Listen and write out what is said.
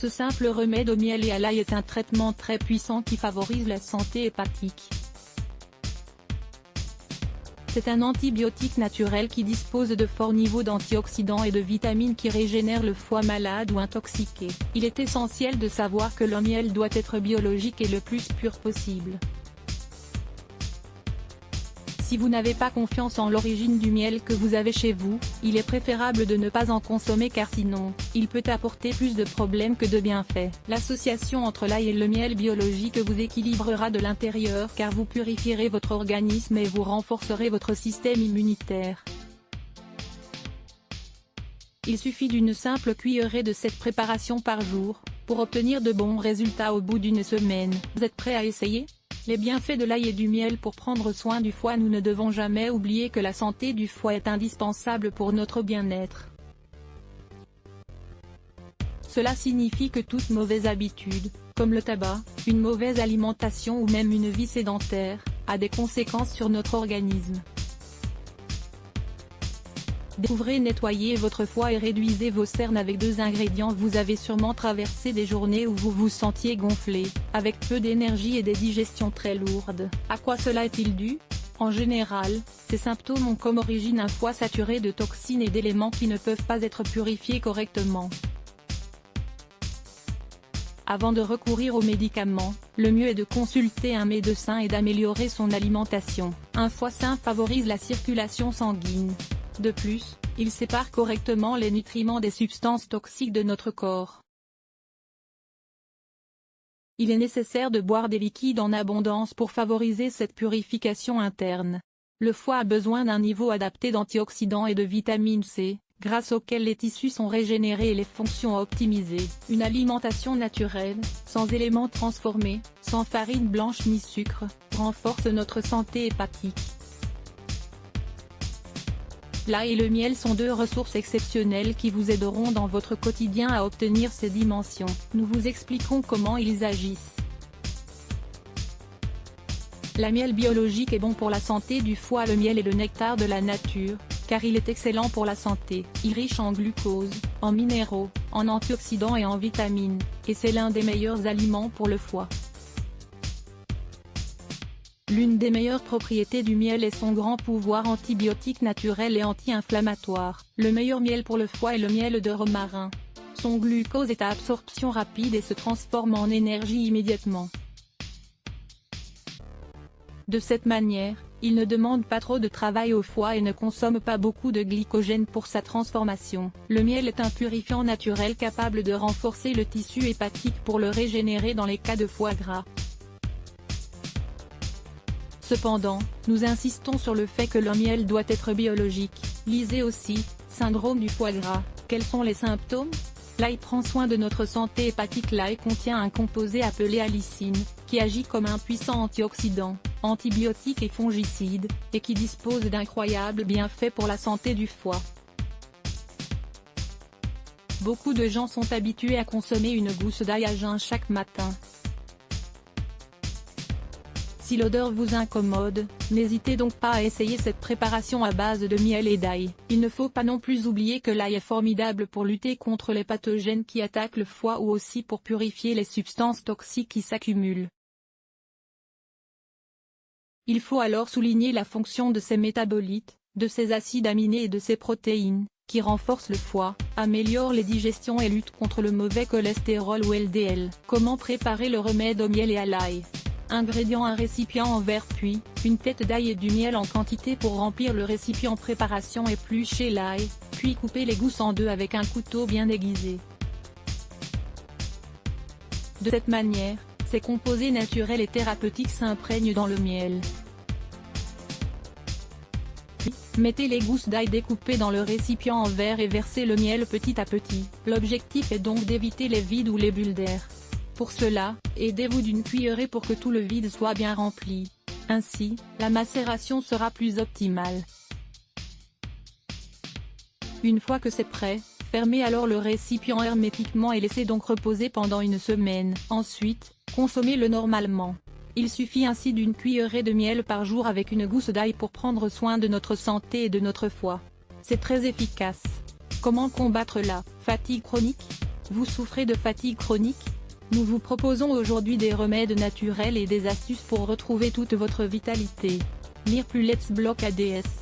Ce simple remède au miel et à l'ail est un traitement très puissant qui favorise la santé hépatique. C'est un antibiotique naturel qui dispose de forts niveaux d'antioxydants et de vitamines qui régénèrent le foie malade ou intoxiqué. Il est essentiel de savoir que le miel doit être biologique et le plus pur possible. Si vous n'avez pas confiance en l'origine du miel que vous avez chez vous, il est préférable de ne pas en consommer car sinon, il peut apporter plus de problèmes que de bienfaits. L'association entre l'ail et le miel biologique vous équilibrera de l'intérieur car vous purifierez votre organisme et vous renforcerez votre système immunitaire. Il suffit d'une simple cuillerée de cette préparation par jour, pour obtenir de bons résultats au bout d'une semaine. Vous êtes prêt à essayer ? Les bienfaits de l'ail et du miel pour prendre soin du foie. Nous ne devons jamais oublier que la santé du foie est indispensable pour notre bien-être. Cela signifie que toute mauvaise habitude, comme le tabac, une mauvaise alimentation ou même une vie sédentaire, a des conséquences sur notre organisme. Découvrez nettoyer votre foie et réduisez vos cernes avec 2 ingrédients. Vous avez sûrement traversé des journées où vous vous sentiez gonflé, avec peu d'énergie et des digestions très lourdes. À quoi cela est-il dû ? En général, ces symptômes ont comme origine un foie saturé de toxines et d'éléments qui ne peuvent pas être purifiés correctement. Avant de recourir aux médicaments, le mieux est de consulter un médecin et d'améliorer son alimentation. Un foie sain favorise la circulation sanguine. De plus, il sépare correctement les nutriments des substances toxiques de notre corps. Il est nécessaire de boire des liquides en abondance pour favoriser cette purification interne. Le foie a besoin d'un niveau adapté d'antioxydants et de vitamine C, grâce auxquels les tissus sont régénérés et les fonctions optimisées. Une alimentation naturelle, sans éléments transformés, sans farine blanche ni sucre, renforce notre santé hépatique. L'ail et le miel sont 2 ressources exceptionnelles qui vous aideront dans votre quotidien à obtenir ces dimensions. Nous vous expliquons comment ils agissent. Le miel biologique est bon pour la santé du foie. Le miel est le nectar de la nature, car il est excellent pour la santé. Il est riche en glucose, en minéraux, en antioxydants et en vitamines, et c'est l'un des meilleurs aliments pour le foie. L'une des meilleures propriétés du miel est son grand pouvoir antibiotique naturel et anti-inflammatoire. Le meilleur miel pour le foie est le miel de romarin. Son glucose est à absorption rapide et se transforme en énergie immédiatement. De cette manière, il ne demande pas trop de travail au foie et ne consomme pas beaucoup de glycogène pour sa transformation. Le miel est un purifiant naturel capable de renforcer le tissu hépatique pour le régénérer dans les cas de foie gras. Cependant, nous insistons sur le fait que le miel doit être biologique. Lisez aussi, syndrome du foie gras, quels sont les symptômes ? L'ail prend soin de notre santé hépatique. L'ail contient un composé appelé allicine, qui agit comme un puissant antioxydant, antibiotique et fongicide, et qui dispose d'incroyables bienfaits pour la santé du foie. Beaucoup de gens sont habitués à consommer une gousse d'ail à jeun chaque matin. Si l'odeur vous incommode, n'hésitez donc pas à essayer cette préparation à base de miel et d'ail. Il ne faut pas non plus oublier que l'ail est formidable pour lutter contre les pathogènes qui attaquent le foie ou aussi pour purifier les substances toxiques qui s'accumulent. Il faut alors souligner la fonction de ces métabolites, de ces acides aminés et de ces protéines, qui renforcent le foie, améliorent les digestions et luttent contre le mauvais cholestérol ou LDL. Comment préparer le remède au miel et à l'ail ? Ingrédients: un récipient en verre puis, une tête d'ail et du miel en quantité pour remplir le récipient. Préparation: éplucher l'ail, puis couper les gousses en 2 avec un couteau bien aiguisé. De cette manière, ces composés naturels et thérapeutiques s'imprègnent dans le miel. Puis, mettez les gousses d'ail découpées dans le récipient en verre et versez le miel petit à petit. L'objectif est donc d'éviter les vides ou les bulles d'air. Pour cela, aidez-vous d'une cuillerée pour que tout le vide soit bien rempli. Ainsi, la macération sera plus optimale. Une fois que c'est prêt, fermez alors le récipient hermétiquement et laissez donc reposer pendant une semaine. Ensuite, consommez-le normalement. Il suffit ainsi d'une cuillerée de miel par jour avec une gousse d'ail pour prendre soin de notre santé et de notre foie. C'est très efficace. Comment combattre la fatigue chronique ? Vous souffrez de fatigue chronique? Nous vous proposons aujourd'hui des remèdes naturels et des astuces pour retrouver toute votre vitalité. Lire plus Let's Block ADS.